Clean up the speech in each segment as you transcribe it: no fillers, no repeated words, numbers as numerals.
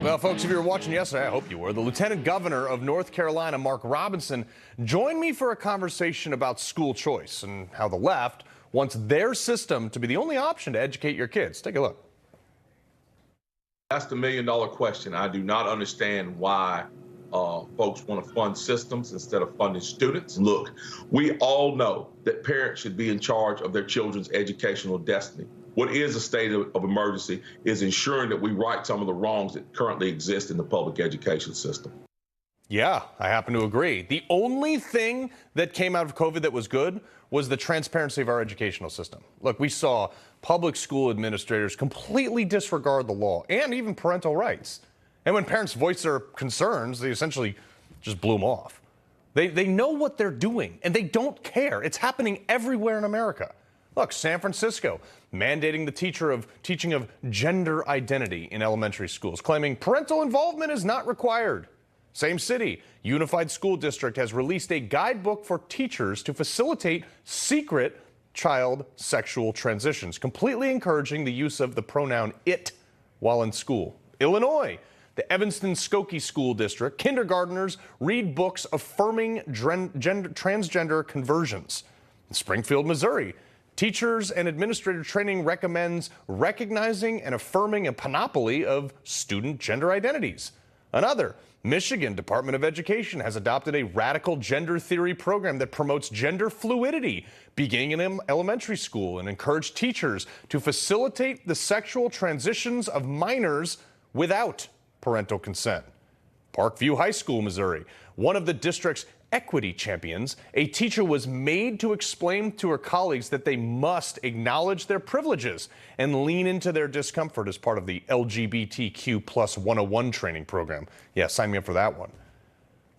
Well, folks, if you were watching yesterday, I hope you were, the Lieutenant Governor of North Carolina, Mark Robinson, joined me for a conversation about school choice and how the left wants their system to be the only option to educate your kids. Take a look. That's the million-dollar question. I do not understand why folks want to fund systems instead of funding students. Look, we all know that parents should be in charge of their children's educational destiny. What is a state of emergency is ensuring that we right some of the wrongs that currently exist in the public education system. Yeah, I happen to agree. The only thing that came out of COVID that was good was the transparency of our educational system. Look, we saw public school administrators completely disregard the law and even parental rights. And when parents voice their concerns, they essentially just blew them off. They know what they're doing, and they don't care. It's happening everywhere in America. Look, San Francisco mandating the teaching of gender identity in elementary schools, claiming parental involvement is not required. Same city, Unified School District has released a guidebook for teachers to facilitate secret child sexual transitions, completely encouraging the use of the pronoun it while in school. Illinois, the Evanston-Skokie School District, kindergartners read books affirming transgender conversions. In Springfield, Missouri, teachers and administrator training recommends recognizing and affirming a panoply of student gender identities. Another, Michigan Department of Education has adopted a radical gender theory program that promotes gender fluidity beginning in elementary school and encourage teachers to facilitate the sexual transitions of minors without parental consent. Parkview High School, Missouri, one of the district's equity champions, a teacher was made to explain to her colleagues that they must acknowledge their privileges and lean into their discomfort as part of the LGBTQ plus 101 training program. Yeah, sign me up for that one.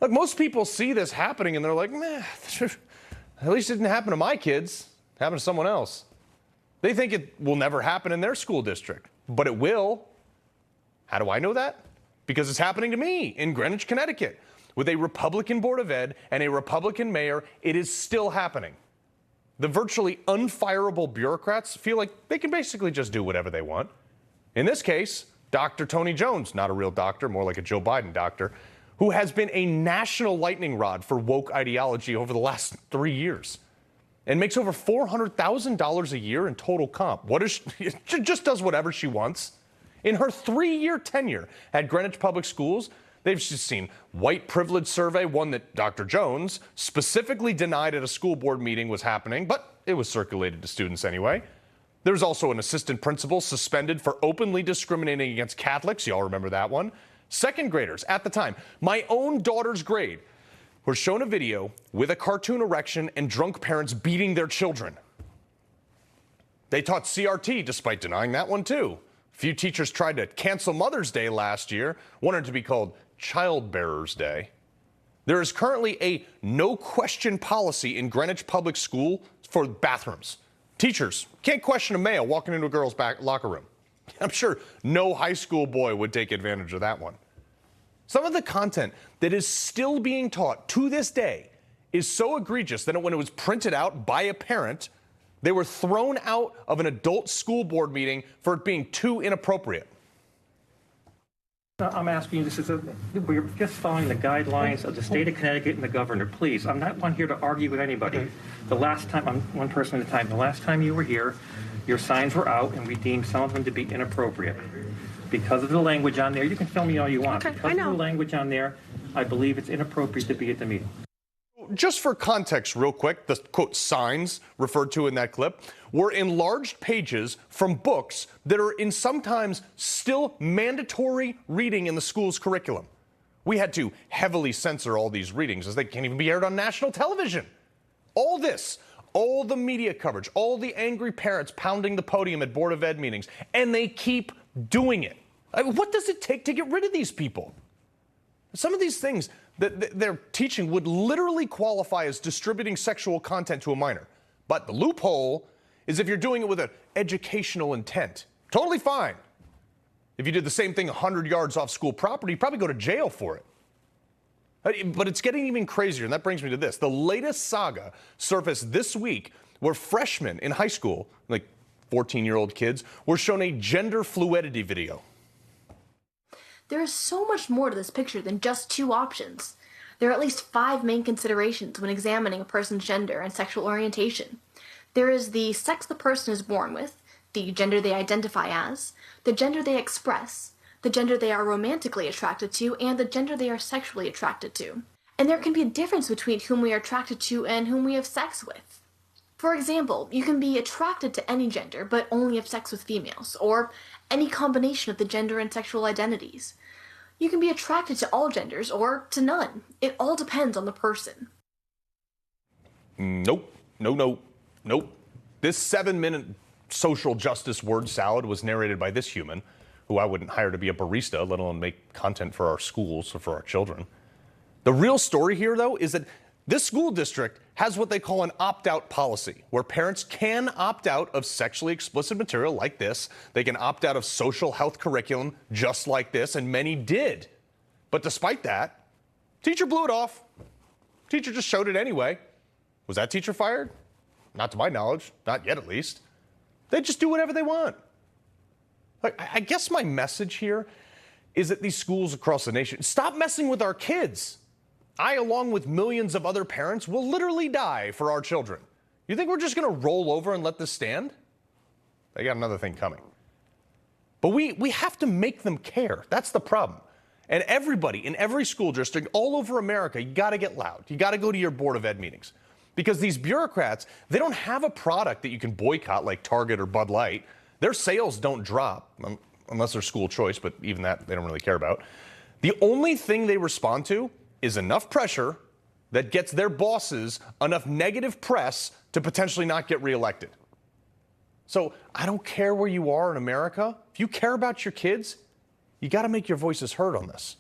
Look, most people see this happening and they're like, meh, at least it didn't happen to my kids. It happened to someone else. They think it will never happen in their school district, but it will. How do I know that? Because it's happening to me in Greenwich, Connecticut. With a Republican Board of Ed and a Republican mayor, it is still happening. The virtually unfireable bureaucrats feel like they can basically just do whatever they want. In this case, Dr. Tony Jones, not a real doctor, more like a Joe Biden doctor, who has been a national lightning rod for woke ideology over the last 3 years and makes over $400,000 a year in total comp. She just does whatever she wants. In her 3-year tenure at Greenwich Public Schools, they've just seen white privilege survey, one that Dr. Jones specifically denied at a school board meeting was happening, but it was circulated to students anyway. There's also an assistant principal suspended for openly discriminating against Catholics. Y'all remember that one? Second graders at the time, my own daughter's grade, were shown a video with a cartoon erection and drunk parents beating their children. They taught CRT despite denying that one too. A few teachers tried to cancel Mother's Day last year, wanted it to be called Childbearers Day. There is currently a no-question policy in Greenwich Public School for bathrooms. Teachers can't question a male walking into a girl's back locker room. I'm sure no high school boy would take advantage of that one. Some of the content that is still being taught to this day is so egregious that when it was printed out by a parent, they were thrown out of an adult school board meeting for it being too inappropriate. I'm asking you, we're just following the guidelines of the state of Connecticut and the governor. Please, I'm not one here to argue with anybody. The last time, I'm one person at a time, the last time you were here, your signs were out and we deemed some of them to be inappropriate. Because of the language on there, you can film me all you want. Okay, because of the language on there, I believe it's inappropriate to be at the meeting. Just for context real quick, the quote signs referred to in that clip were enlarged pages from books that are in sometimes still mandatory reading in the school's curriculum. We had to heavily censor all these readings as they can't even be aired on national television. All this, all the media coverage, all the angry parents pounding the podium at Board of Ed meetings, and they keep doing it. I mean, what does it take to get rid of these people? Some of these things that they're teaching would literally qualify as distributing sexual content to a minor. But the loophole is if you're doing it with an educational intent. Totally fine. If you did the same thing 100 yards off school property, you'd probably go to jail for it. But it's getting even crazier, and that brings me to this. The latest saga surfaced this week where freshmen in high school, like 14-year-old kids, were shown a gender fluidity video. There is so much more to this picture than just two options. There are at least 5 main considerations when examining a person's gender and sexual orientation. There is the sex the person is born with, the gender they identify as, the gender they express, the gender they are romantically attracted to, and the gender they are sexually attracted to. And there can be a difference between whom we are attracted to and whom we have sex with. For example, you can be attracted to any gender but only have sex with females, or any combination of the gender and sexual identities. You can be attracted to all genders or to none. It all depends on the person. Nope. Nope. This 7-minute social justice word salad was narrated by this human, who I wouldn't hire to be a barista, let alone make content for our schools or for our children. The real story here, though, is that this school district has what they call an opt-out policy, where parents can opt out of sexually explicit material like this. They can opt out of social health curriculum just like this, and many did. But despite that, teacher blew it off. Teacher just showed it anyway. Was that teacher fired? Not to my knowledge, not yet at least. They just do whatever they want. I guess my message here is that these schools across the nation, stop messing with our kids. I, along with millions of other parents, will literally die for our children. You think we're just going to roll over and let this stand? They got another thing coming. But we have to make them care. That's the problem. And everybody in every school district all over America, you got to get loud. You got to go to your Board of Ed meetings. Because these bureaucrats, they don't have a product that you can boycott like Target or Bud Light. Their sales don't drop, unless they're school choice, but even that they don't really care about. The only thing they respond to is enough pressure that gets their bosses enough negative press to potentially not get reelected. So I don't care where you are in America. If you care about your kids, you got to make your voices heard on this.